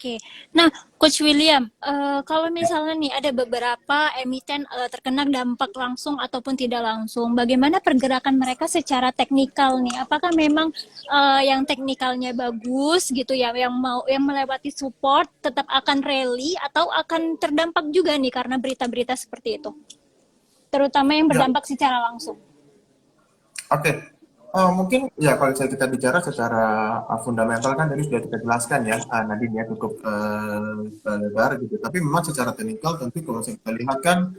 Oke. Nah, Coach William, kalau misalnya nih ada beberapa emiten terkena dampak langsung ataupun tidak langsung, bagaimana pergerakan mereka secara teknikal nih? Apakah memang yang teknikalnya bagus gitu ya, yang melewati support tetap akan rally atau akan terdampak juga nih karena berita-berita seperti itu? Terutama yang Ya, berdampak secara langsung. oke. Mungkin ya kalau kita bicara secara fundamental kan tadi sudah kita jelaskan ya, Nadine ya cukup lebar gitu. Tapi memang secara teknikal tentu kalau kita lihat kan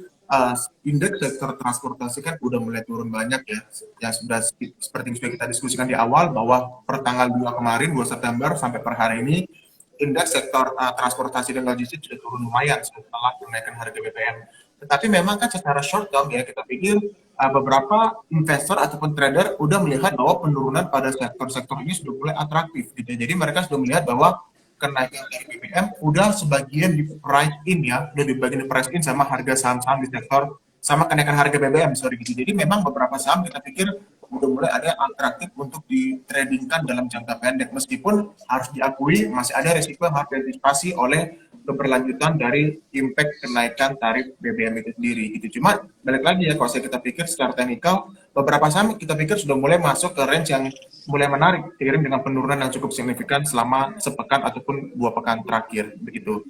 indeks sektor transportasi kan udah mulai turun banyak ya. Yang sudah seperti yang sudah kita diskusikan di awal bahwa per tanggal 2 kemarin 2 September sampai per hari ini indeks sektor transportasi dan logistik sudah turun lumayan setelah kenaikan harga BBM. Tetapi memang kan secara short term ya kita pikir beberapa investor ataupun trader udah melihat bahwa penurunan pada sektor-sektor ini sudah mulai atraktif gitu. Jadi mereka sudah melihat bahwa kenaikan dari BBM udah sebagian di price in ya, udah dibagian di price in sama harga saham-saham di sektor sama kenaikan harga BBM sorry gitu. Jadi memang beberapa saham kita pikir udah mulai ada atraktif untuk ditradingkan dalam jangka pendek meskipun harus diakui masih ada risiko yang harus diantisipasi oleh keberlanjutan dari impact kenaikan tarif BBM itu sendiri gitu. Cuma balik lagi ya kalau kita pikir secara teknikal beberapa saham kita pikir sudah mulai masuk ke range yang mulai menarik seiring dengan penurunan yang cukup signifikan selama sepekan ataupun 2 pekan terakhir begitu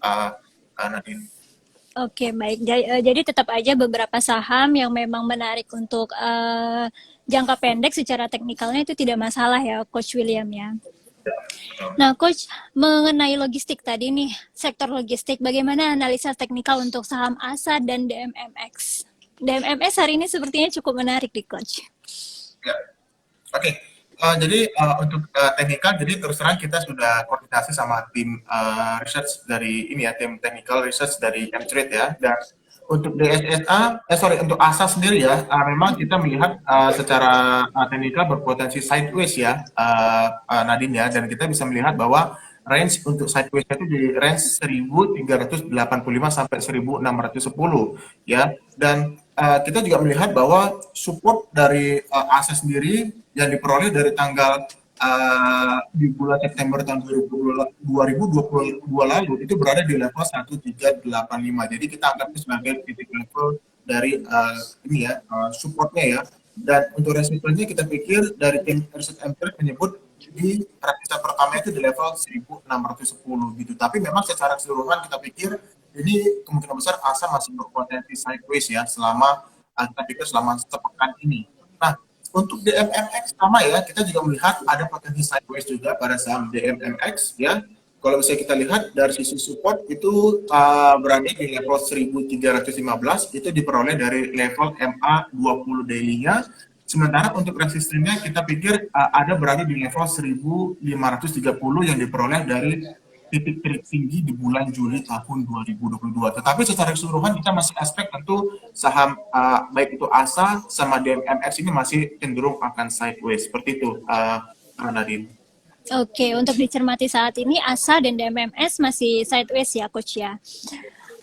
Nadine. Oke, baik. Jadi tetap aja beberapa saham yang memang menarik untuk jangka pendek secara teknikalnya itu tidak masalah ya, Coach William ya. Nah, Coach, mengenai logistik tadi nih, sektor logistik, bagaimana analisa teknikal untuk saham ASA dan DMMX? DMMS hari ini sepertinya cukup menarik di Coach. Ya. Oke, jadi untuk teknikal, jadi terus terang kita sudah koordinasi sama tim research dari ini ya, tim technical research dari M-Trade ya. Dan untuk untuk ASA sendiri ya, memang kita melihat secara teknikal berpotensi sideways ya, Nadine ya, dan kita bisa melihat bahwa range untuk sideways itu di range 1385 sampai 1610 ya. Dan kita juga melihat bahwa support dari ASA sendiri yang diperoleh dari tanggal di bulan September tahun 2022 lalu itu berada di level 1385. Jadi kita anggap itu sebagai titik level dari ini ya supportnya ya. Dan untuk resistance kita pikir dari tim riset M-Trade menyebut di resistance pertama itu di level 1610 gitu. Tapi memang secara keseluruhan kita pikir ini kemungkinan besar ASA masih berpotensi sideways ya selama kita pikir selama sepekan ini. Nah, untuk DMMX sama ya, kita juga melihat ada potensi sideways juga pada saham DMMX ya. Kalau misalnya kita lihat dari sisi support itu berada di level 1315 itu diperoleh dari level MA 20 daily-nya. Sementara untuk resistennya kita pikir ada berada di level 1530 yang diperoleh dari titik tertinggi di bulan Juli tahun 2022. Tetapi secara keseluruhan kita masih aspek tentu saham baik itu ASA sama DMMX ini masih cenderung akan sideways seperti itu Nadine. Oke, untuk dicermati saat ini ASA dan DMMS masih sideways ya, Coach ya.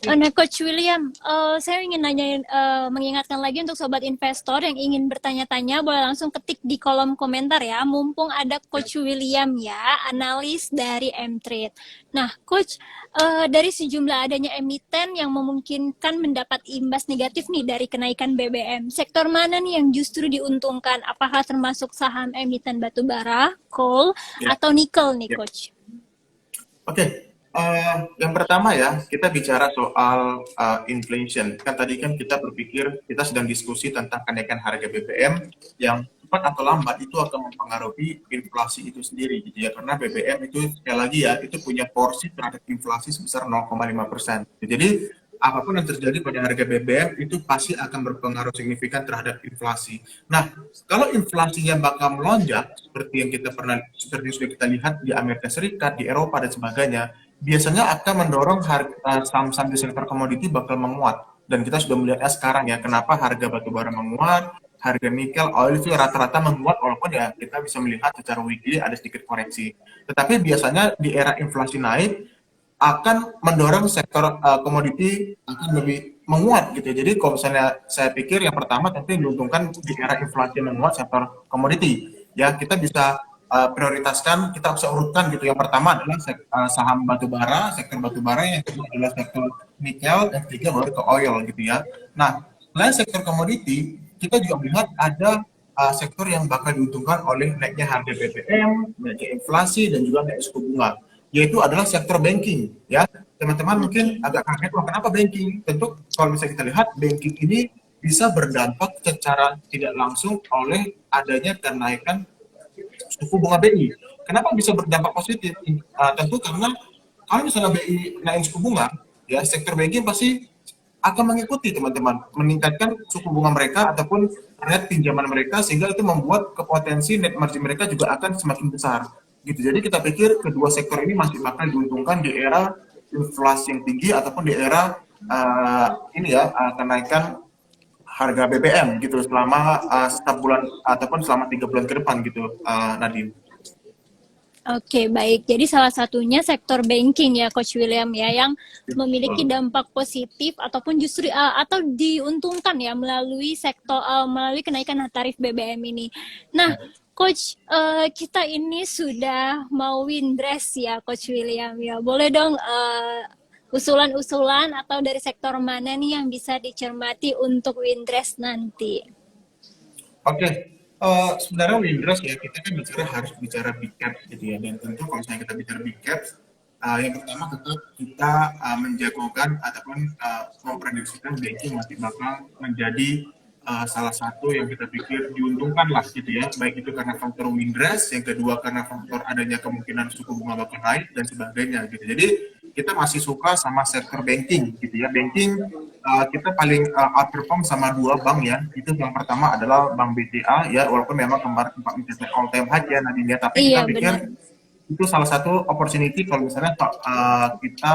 Nah, Coach William, saya ingin mengingatkan lagi untuk sobat investor yang ingin bertanya-tanya, boleh langsung ketik di kolom komentar ya. Mumpung ada Coach William ya, analis dari M-Trade. Nah, Coach, dari sejumlah adanya emiten yang memungkinkan mendapat imbas negatif nih dari kenaikan BBM, sektor mana nih yang justru diuntungkan? Apakah termasuk saham emiten batubara, coal, atau nikel nih, Coach? Oke. Yang pertama ya, kita bicara soal inflation. Kan tadi kan kita berpikir, kita sedang diskusi tentang kenaikan harga BBM yang cepat atau lambat itu akan mempengaruhi inflasi itu sendiri gitu ya. Karena BBM itu sekali lagi ya, itu punya porsi terhadap inflasi sebesar 0,5%. Jadi apapun yang terjadi pada harga BBM itu pasti akan berpengaruh signifikan terhadap inflasi. Nah, kalau inflasinya bakal melonjak seperti yang seperti yang sudah kita lihat di Amerika Serikat, di Eropa dan sebagainya, biasanya akan mendorong harga saham-saham di sektor komoditi bakal menguat. Dan kita sudah melihatnya sekarang ya, kenapa harga batubara menguat, harga nikel, oil itu rata-rata menguat, walaupun ya kita bisa melihat secara weekly ada sedikit koreksi. Tetapi biasanya di era inflasi naik, akan mendorong sektor komoditi akan lebih menguat gitu. Jadi kalau misalnya saya pikir yang pertama tentu yang diuntungkan di era inflasi menguat sektor komoditi. Ya kita bisa prioritaskan, kita bisa urutkan gitu. Yang pertama adalah saham batubara, sektor batubara, yang kedua adalah sektor nikel, dan ketiga baru ke oil gitu ya. Nah, selain sektor komoditi, kita juga melihat ada sektor yang bakal diuntungkan oleh naiknya harga BBM, naiknya inflasi, dan juga naik suku bunga, yaitu adalah sektor banking ya. Teman-teman mungkin agak kaget, wah kenapa banking? Tentu kalau misalnya kita lihat, banking ini bisa berdampak secara tidak langsung oleh adanya kenaikan suku bunga BI. Kenapa bisa berdampak positif? Tentu karena kalau misalnya BI naik suku bunga, ya sektor banking pasti akan mengikuti teman-teman, meningkatkan suku bunga mereka ataupun rate pinjaman mereka, sehingga itu membuat potensi net margin mereka juga akan semakin besar. Gitu. Jadi kita pikir kedua sektor ini masih bakal diuntungkan di era inflasi yang tinggi ataupun di era kenaikan harga BBM gitu selama setiap bulan ataupun selama 3 bulan ke depan gitu, Nadine. Oke, baik. Jadi salah satunya sektor banking ya, Coach William ya, yang memiliki dampak positif ataupun justru atau diuntungkan ya melalui melalui kenaikan tarif BBM ini. Nah, Coach, kita ini sudah mau windress ya, Coach William ya. Boleh dong usulan-usulan atau dari sektor mana nih yang bisa dicermati untuk windress nanti? Oke. Sebenarnya Windress ya, kita kan harus bicara big cap gitu ya, dan tentu kalau misalnya kita bicara big cap, yang pertama tetap kita menjagokan ataupun memprediksikan banking masih bakal menjadi salah satu yang kita pikir diuntungkan lah gitu ya, baik itu karena faktor Windress, yang kedua karena faktor adanya kemungkinan suku bunga bakal naik dan sebagainya gitu. Jadi kita masih suka sama sektor banking gitu ya. Banking kita paling outperform sama 2 bank ya. Itu yang pertama adalah Bank BCA ya, walaupun memang kemarin sempat mencapai all time high ya Nadine, tapi kita pikir itu salah satu opportunity kalau misalnya kita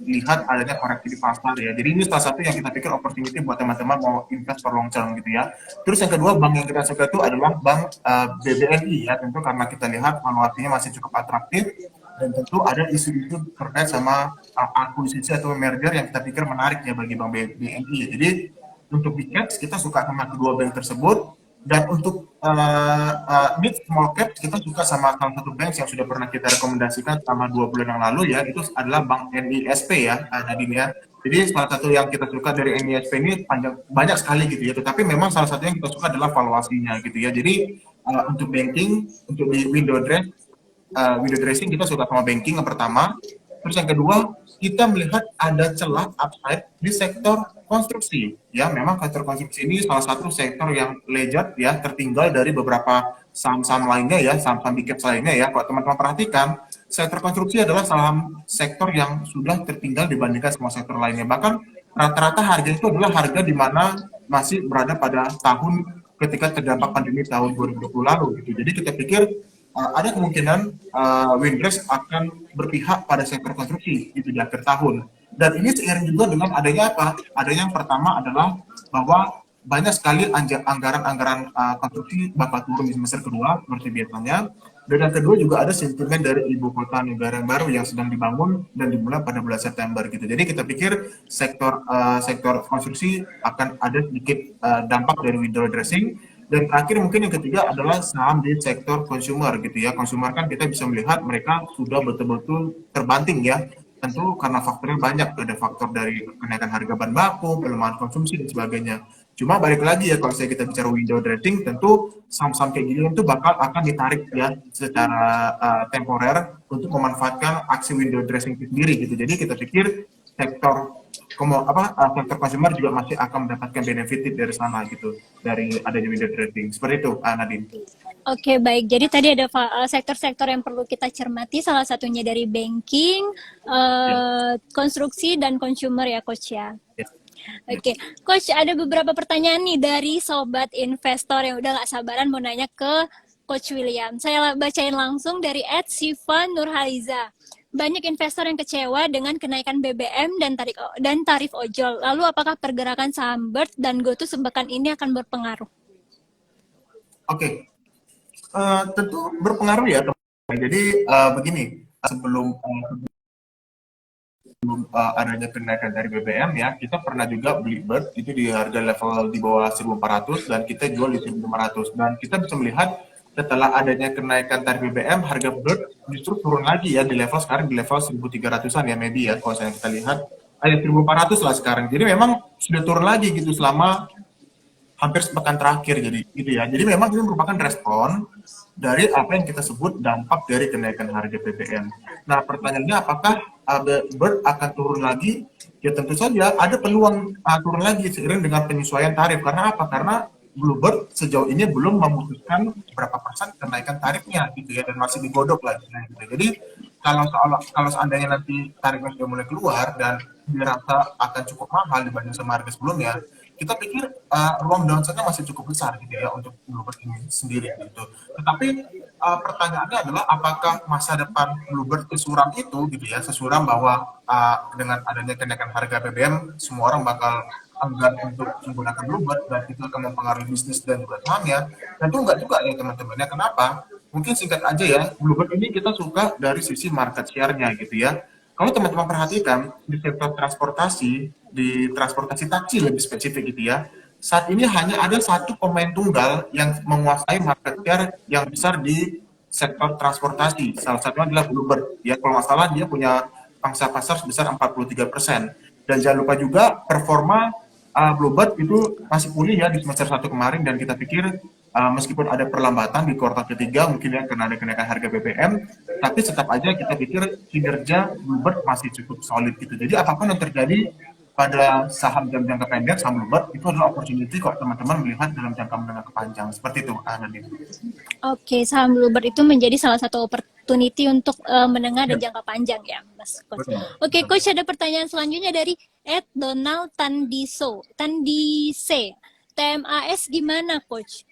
lihat adanya koreksi di pasar ya. Jadi ini salah satu yang kita pikir opportunity buat teman-teman mau invest for long term gitu ya. Terus yang kedua bank yang kita suka itu adalah bank BBNI ya, tentu karena kita lihat valuasinya masih cukup atraktif, dan tentu ada isu-isu terkait sama akuisisi atau merger yang kita pikir menarik ya bagi Bank BNI. Jadi untuk big caps kita suka sama kedua bank tersebut, dan untuk mid small cap kita suka sama salah satu bank yang sudah pernah kita rekomendasikan selama 2 bulan yang lalu ya, itu adalah Bank NISP ya, Nadine ya. Jadi salah satu yang kita suka dari NISP ini banyak sekali gitu ya, tetapi memang salah satu yang kita suka adalah valuasinya gitu ya. Jadi untuk banking, untuk di window dressing kita suka sama banking yang pertama. Terus yang kedua, kita melihat ada celah upside di sektor konstruksi. Ya, memang sektor konstruksi ini salah satu sektor yang lejat ya, tertinggal dari beberapa saham-saham lainnya ya, saham-saham big cap lainnya ya. Kalau teman-teman perhatikan, sektor konstruksi adalah saham sektor yang sudah tertinggal dibandingkan semua sektor lainnya. Bahkan rata-rata harga itu adalah harga di mana masih berada pada tahun ketika terdampak pandemi tahun 2020 lalu gitu. Jadi kita pikir ada kemungkinan Windress akan berpihak pada sektor konstruksi gitu di akhir tahun. Dan ini seiring juga dengan adanya apa? Adanya yang pertama adalah bahwa banyak sekali anggaran-anggaran konstruksi bakal turun di semester kedua seperti biasanya. Dan yang kedua juga ada sentimen dari ibu kota negara yang baru yang sedang dibangun dan dimulai pada bulan September gitu. Jadi kita pikir sektor konstruksi akan ada sedikit dampak dari window dressing. Dan terakhir mungkin yang ketiga adalah saham di sektor consumer gitu ya. Consumer kan kita bisa melihat mereka sudah betul-betul terbanting ya. Tentu karena faktornya banyak, ada faktor dari kenaikan harga bahan baku, pelemahan konsumsi dan sebagainya. Cuma balik lagi ya, kalau kita bicara window dressing, tentu saham-saham kayak gini itu bakal akan ditarik ya secara temporer untuk memanfaatkan aksi window dressing itu sendiri gitu. Jadi kita pikir sektor sektor consumer juga masih akan mendapatkan benefit dari sana gitu, dari adanya window dressing. Seperti itu, Nadine. Oke, baik. Jadi tadi ada sektor-sektor yang perlu kita cermati, salah satunya dari banking, konstruksi, dan consumer ya, Coach ya. Oke, Coach, ada beberapa pertanyaan nih dari sobat investor yang udah gak sabaran mau nanya ke Coach William. Saya bacain langsung dari @Siva Nurhaliza. Banyak investor yang kecewa dengan kenaikan BBM dan tarif ojol. Lalu apakah pergerakan saham Bird dan GoTo sepekan ini akan berpengaruh? Oke. Tentu berpengaruh ya, teman-teman. Jadi begini, sebelum adanya kenaikan dari BBM ya, kita pernah juga beli Bird itu di harga level di bawah 1.400 dan kita jual di 1.500, dan kita bisa melihat setelah adanya kenaikan tarif BBM, harga berat justru turun lagi ya di level sekarang di level 1.300-an ya maybe ya kalau saya kita lihat ada 1.400 lah sekarang. Jadi memang sudah turun lagi gitu selama hampir sepekan terakhir jadi gitu ya. Jadi memang ini merupakan respon dari apa yang kita sebut dampak dari kenaikan harga BBM. Nah, pertanyaannya apakah Bird akan turun lagi? Ya tentu saja ada peluang turun lagi seiring dengan penyesuaian tarif. Karena apa? Karena Bluebird sejauh ini belum memutuskan berapa persen kenaikan tarifnya gitu ya dan masih digodok lagi. Nah, gitu. Jadi kalau seandainya nanti tarifnya sudah mulai keluar dan dirasa akan cukup mahal dibanding sama harga sebelumnya, kita pikir ruang downside-nya masih cukup besar gitu ya untuk Bluebird ini sendiri gitu. Tetapi pertanyaannya adalah apakah masa depan Bluebird sesuram itu gitu ya, sesuram bahwa dengan adanya kenaikan harga BBM semua orang bakal enggan untuk menggunakan Bluebird dan itu akan mempengaruhi bisnis dan juga sahamnya. Tentu enggak juga ya teman-teman. Ya kenapa? Mungkin singkat aja ya, Bluebird ini kita suka dari sisi market share-nya gitu ya. Kalau teman-teman perhatikan di sektor transportasi, di transportasi taksi lebih spesifik gitu ya, saat ini hanya ada satu pemain tunggal yang menguasai market share yang besar di sektor transportasi. Salah satunya adalah Bluebird. Ya, kalau nggak salah dia punya pangsa pasar sebesar 43%. Dan jangan lupa juga performa Bluebird itu masih pulih ya di semester 1 kemarin dan kita pikir meskipun ada perlambatan di kuartal ketiga mungkin ya karena ada kenaikan harga BBM, tapi tetap aja kita pikir kinerja Bluebird masih cukup solid gitu. Jadi apapun yang terjadi pada saham dalam jangka pendek, saham Bluebird itu adalah opportunity kok teman-teman melihat dalam jangka menengah ke panjang. Seperti itu, Nadine. Oke, saham Bluebird itu menjadi salah satu opportunity untuk menengah dan Ya, jangka panjang ya, Mas Coach. betul. Oke, Coach, ada pertanyaan selanjutnya dari Donald Tandise. TMAS gimana, Coach?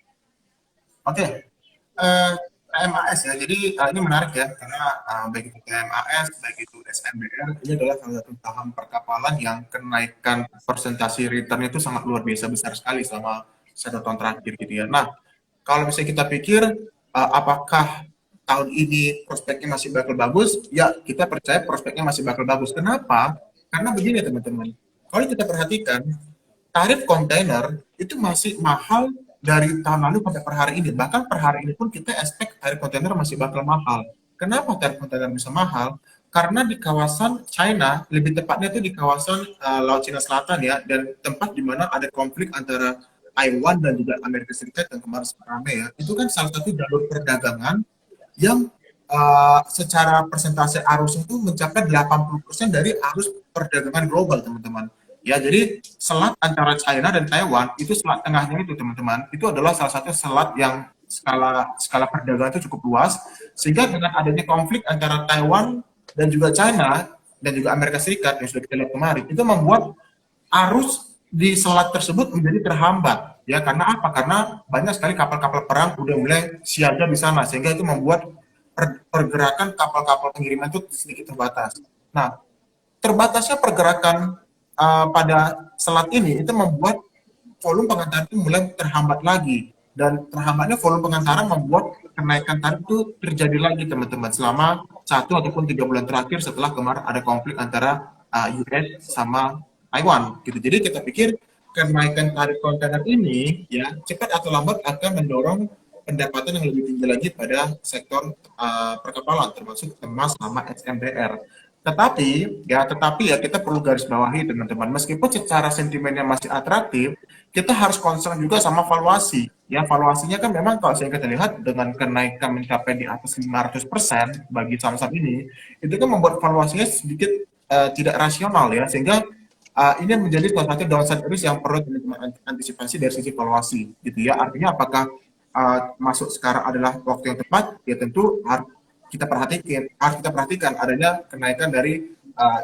Oke, TMAS ya. Jadi ini menarik ya karena baik itu TMAS, baik itu SMBR, ini adalah salah satu saham perkapalan yang kenaikan persentase return itu sangat luar biasa besar sekali selama 1 tahun terakhir gitu ya. Nah, kalau misalnya kita pikir apakah tahun ini prospeknya masih bakal bagus, ya kita percaya prospeknya masih bakal bagus. Kenapa? Karena begini teman-teman, kalau kita perhatikan tarif kontainer itu masih mahal dari tahun lalu sampai per hari ini. Bahkan per hari ini pun kita expect tarif kontainer masih bakal mahal. Kenapa tarif kontainer bisa mahal? Karena di kawasan China, lebih tepatnya itu di kawasan Laut Cina Selatan ya, dan tempat di mana ada konflik antara Taiwan dan juga Amerika Serikat yang kemarin sempat ramai ya. Itu kan salah satu jalur perdagangan yang secara persentase arusnya itu mencapai 80% dari arus perdagangan global, teman-teman. Ya, jadi selat antara China dan Taiwan itu selat tengahnya itu teman-teman, itu adalah salah satu selat yang skala perdagangan itu cukup luas, sehingga dengan adanya konflik antara Taiwan dan juga China dan juga Amerika Serikat yang sudah kita lihat kemarin, itu membuat arus di selat tersebut menjadi terhambat. Ya, karena apa? Karena banyak sekali kapal-kapal perang udah mulai siaga di sana, sehingga itu membuat pergerakan kapal-kapal pengiriman itu sedikit terbatas. Nah, terbatasnya pergerakan pada selat ini itu membuat volume pengantaran itu mulai terhambat lagi dan terhambatnya volume pengantaran membuat kenaikan tarif itu terjadi lagi teman-teman selama 1 ataupun 3 bulan terakhir setelah kemarin ada konflik antara US sama Taiwan gitu. Jadi kita pikir kenaikan tarif kontainer ini ya cepat atau lambat akan mendorong pendapatan yang lebih tinggi lagi pada sektor perkapalan termasuk emas sama SMBR. Tetapi ya kita perlu garis bawahi teman-teman, meskipun secara sentimennya masih atraktif, kita harus concern juga sama valuasi. Ya, valuasinya kan memang kalau saya kita lihat dengan kenaikan mencapai di atas 500% bagi saham-saham ini, itu kan membuat valuasinya sedikit tidak rasional ya, sehingga ini menjadi salah satu downside risk yang perlu teman-teman antisipasi dari sisi valuasi gitu ya. Artinya apakah masuk sekarang adalah waktu yang tepat? Ya tentu harus kita perhatikan adanya kenaikan dari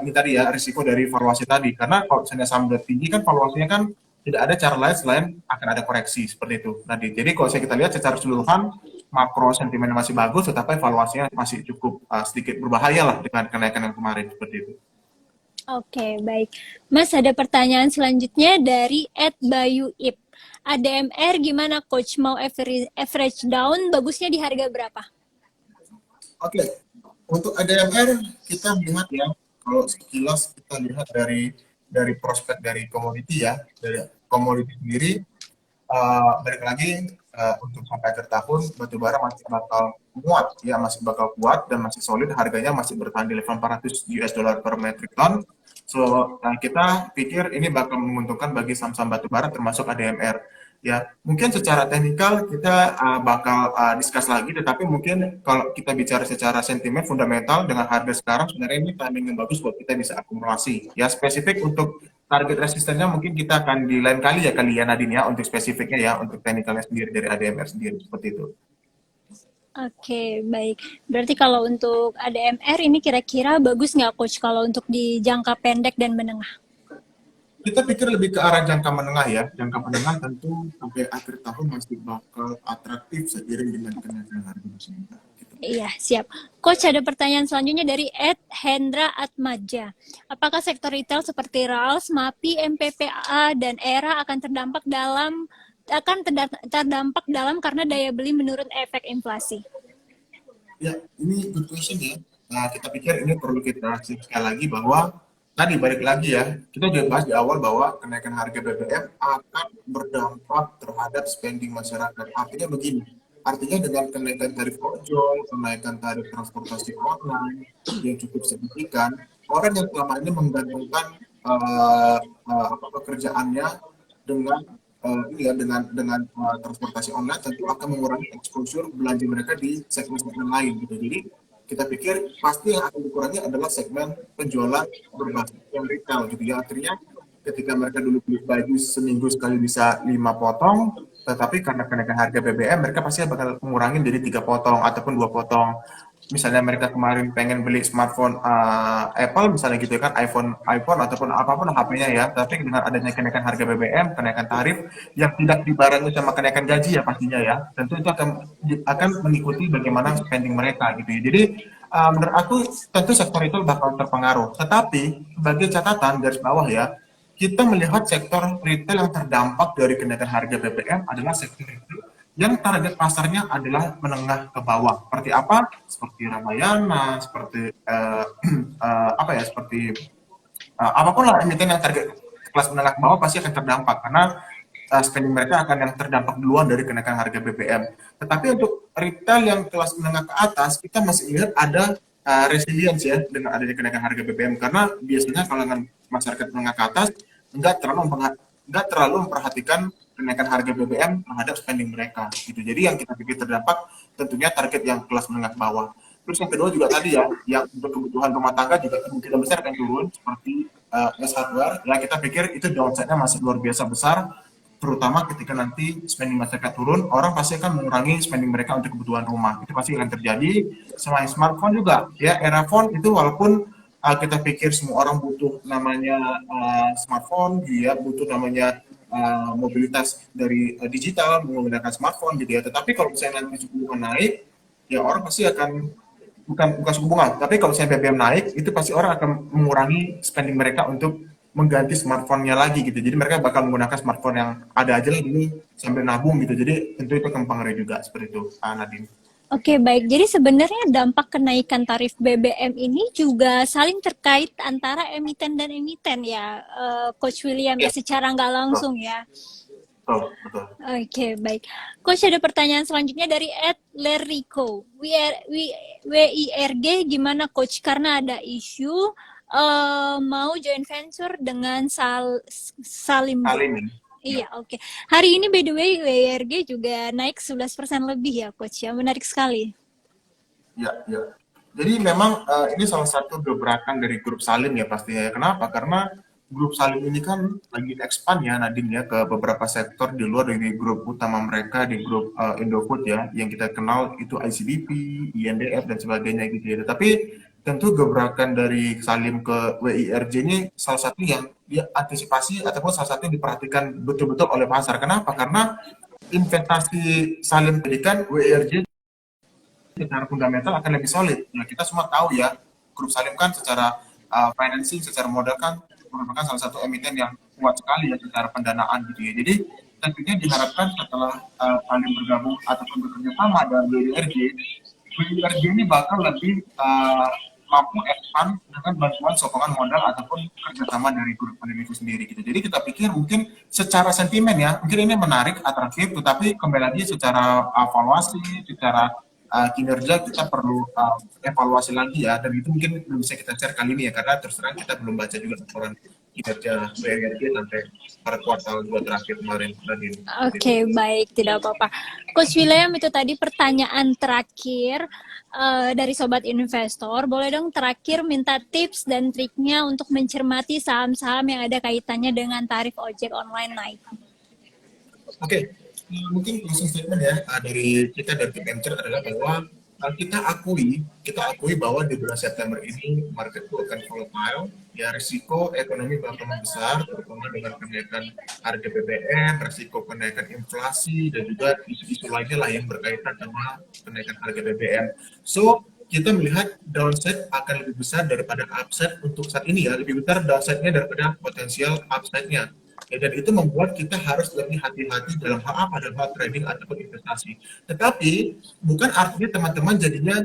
ini tadi ya risiko dari valuasi tadi, karena kalau misalnya saham udah tinggi kan valuasinya kan tidak ada cara lain selain akan ada koreksi seperti itu. Jadi kalau kita lihat secara keseluruhan makro sentimennya masih bagus, tetapi valuasinya masih cukup sedikit berbahaya lah dengan kenaikan yang kemarin seperti itu. Oke, baik. Mas, ada pertanyaan selanjutnya dari @bayuip. ADMR gimana, Coach? Mau average down, bagusnya di harga berapa? Oke, untuk ADMR kita melihat ya, kalau sekilas kita lihat dari prospek dari komoditi ya, dari komoditi sendiri, balik lagi untuk sampai akhir tahun batubara masih bakal muat ya, masih bakal kuat dan masih solid, harganya masih bertahan di level 400 US dollar per metric ton. So kita pikir ini bakal menguntungkan bagi saham-saham batubara termasuk ADMR. Ya, mungkin secara teknikal kita bakal discuss lagi, tetapi mungkin kalau kita bicara secara sentimen fundamental dengan harga sekarang, sebenarnya ini timing yang bagus buat kita bisa akumulasi. Ya, spesifik untuk target resistennya mungkin kita akan di lain kali ya Nadine ya, untuk spesifiknya ya, untuk teknikalnya sendiri dari ADMR sendiri, seperti itu. Oke, baik. Berarti kalau untuk ADMR ini kira-kira bagus nggak Coach kalau untuk di jangka pendek dan menengah? Kita pikir lebih ke arah jangka menengah ya. Jangka menengah tentu sampai akhir tahun masih bakal atraktif seiring dengan kenaikan harga minyak. Gitu. Iya, siap. Coach, ada pertanyaan selanjutnya dari Ed Hendra Atmaja. Apakah sektor retail seperti RALS, MAPI, MPPA, dan ERA akan terdampak dalam karena daya beli menurun efek inflasi? Ya, ini good question ya. Nah, kita pikir ini perlu kita sekali lagi bahwa tadi balik lagi ya, kita juga bahas di awal bahwa kenaikan harga BBM akan berdampak terhadap spending masyarakat. Artinya begini, artinya dengan kenaikan tarif ojol, kenaikan tarif transportasi online yang cukup signifikan, orang yang selama ini menggantungkan pekerjaannya dengan transportasi online tentu akan mengurangi exposure belanja mereka di segmen-segmen lain gitu. Jadi kita pikir pasti yang akan dikurangi adalah segmen penjualan berbasis yang retail gitu ya. Artinya ketika mereka dulu beli baju seminggu sekali bisa 5 potong, tetapi karena kenaikan harga BBM mereka pasti bakal mengurangi jadi 3 potong ataupun 2 potong. Misalnya mereka kemarin pengen beli smartphone Apple misalnya gitu kan, iPhone ataupun apapun HP-nya ya, tapi dengan adanya kenaikan harga BBM, kenaikan tarif yang tidak dibarengi sama kenaikan gaji ya pastinya ya, tentu itu akan mengikuti bagaimana spending mereka gitu ya. Jadi menurut aku tentu sektor itu bakal terpengaruh. Tetapi sebagai catatan garis bawah ya, kita melihat sektor retail yang terdampak dari kenaikan harga BBM adalah sektor retail yang target pasarnya adalah menengah ke bawah. Seperti apa? Seperti Ramayana, seperti apapun lah emiten yang target kelas menengah ke bawah pasti akan terdampak karena spending mereka akan yang terdampak duluan dari kenaikan harga BBM. Tetapi untuk retail yang kelas menengah ke atas, kita masih lihat ada resilience ya dengan adanya kenaikan harga BBM karena biasanya kalangan masyarakat menengah ke atas nggak terlalu memperhatikan kenaikan harga BBM terhadap spending mereka gitu. Jadi yang kita pikir terdampak tentunya target yang kelas menengah ke bawah. Terus yang kedua juga tadi ya, yang untuk kebutuhan rumah tangga juga kemungkinan besar akan turun seperti S hardware. Ya kita pikir itu downside-nya masih luar biasa besar, terutama ketika nanti spending masyarakat turun, orang pasti akan mengurangi spending mereka untuk kebutuhan rumah. Itu pasti akan terjadi. Selain smartphone juga, ya era phone itu walaupun kita pikir semua orang butuh namanya smartphone, dia butuh namanya mobilitas dari digital menggunakan smartphone gitu ya. Tetapi kalau misalnya nanti suku bunga naik, ya orang pasti akan bukan suku bunga, tapi kalau misalnya BBM naik, itu pasti orang akan mengurangi spending mereka untuk mengganti smartphone-nya lagi gitu. Jadi mereka bakal menggunakan smartphone yang ada aja lah ini sambil nabung gitu. Jadi tentu itu akan mempengaruhi juga seperti itu, Nadine. Oke, baik. Jadi sebenarnya dampak kenaikan tarif BBM ini juga saling terkait antara emiten dan emiten ya, Coach William, ya secara nggak langsung ya. Betul. Oke, baik. Coach, ada pertanyaan selanjutnya dari Ed Leriko. WIRG gimana Coach? Karena ada isu mau joint venture dengan Salim. Iya, oke. Hari ini by the way WIRG juga naik 11% lebih ya Coach ya. Menarik sekali. Ya. Jadi memang ini salah satu gebrakan dari grup Salim ya pastinya. Kenapa? Karena grup Salim ini kan lagi expand ya Nadine ya ke beberapa sektor di luar dari grup utama mereka di grup Indofood ya, yang kita kenal itu ICBP, INDF dan sebagainya gitu ya. Tapi tentu gebrakan dari Salim ke WIRJ ini salah satu yang diantisipasi ataupun salah satu yang diperhatikan betul-betul oleh pasar. Kenapa? Karena investasi Salim pendidikan WIRJ secara fundamental akan lebih solid. Ya, kita semua tahu ya, grup Salim kan secara financing, secara modal kan merupakan salah satu emiten yang kuat sekali ya secara pendanaan gitu ya. Jadi tentunya diharapkan setelah Salim bergabung ataupun bekerja sama dengan WIRJ ini bakal lebih mampu expand dengan bantuan sokongan modal ataupun kerjasama dari grup pendiri itu sendiri gitu. Jadi kita pikir mungkin secara sentimen ya, mungkin ini menarik, atraktif, tetapi kembali lagi secara evaluasi, secara kinerja kita perlu evaluasi lagi ya, dan itu mungkin belum bisa kita share kali ini ya, karena terus terang kita belum baca juga laporan kinerja BRI sampai pada kuartal 2 terakhir kemarin. Oke, baik, tidak apa-apa. Coach William, itu tadi pertanyaan terakhir dari Sobat Investor. Boleh dong terakhir minta tips dan triknya untuk mencermati saham-saham yang ada kaitannya dengan tarif ojek online naik. Oke, mungkin closing statement ya dari kita dari tim Venture adalah bahwa kita akui bahwa di bulan September ini market itu akan volatile, ya risiko ekonomi bakal besar, terutama dengan kenaikan harga BBM, risiko kenaikan inflasi, dan juga isu-isu lainnya lah yang berkaitan sama kenaikan harga BBM. So, kita melihat downside akan lebih besar daripada upside untuk saat ini ya, lebih besar downside-nya daripada potensial upside-nya. Ya, dan itu membuat kita harus lebih hati-hati dalam hal apa, dalam hal trading ataupun investasi. Tetapi bukan artinya teman-teman jadinya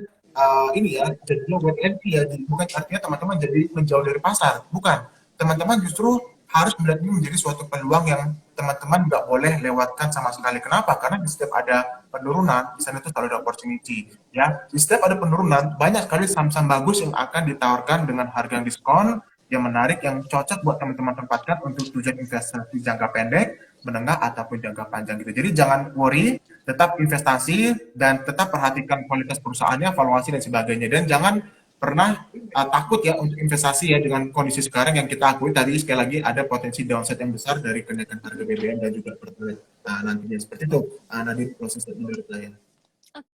jadinya wait and see ya. Bukan artinya teman-teman jadi menjauh dari pasar. Bukan. Teman-teman justru harus melihat ini menjadi suatu peluang yang teman-teman nggak boleh lewatkan sama sekali. Kenapa? Karena di setiap ada penurunan, di sana itu selalu ada opportunity. Ya, di setiap ada penurunan, banyak sekali saham-saham bagus yang akan ditawarkan dengan harga yang diskon, yang menarik, yang cocok buat teman-teman tempatkan untuk tujuan investasi jangka pendek, menengah, ataupun jangka panjang gitu. Jadi jangan worry, tetap investasi dan tetap perhatikan kualitas perusahaannya, valuasi dan sebagainya. Dan jangan pernah takut ya untuk investasi ya dengan kondisi sekarang yang kita akui tadi sekali lagi ada potensi downside yang besar dari kenaikan harga BBM dan juga pertalite nantinya seperti itu. Nadine, closing statement dari saya.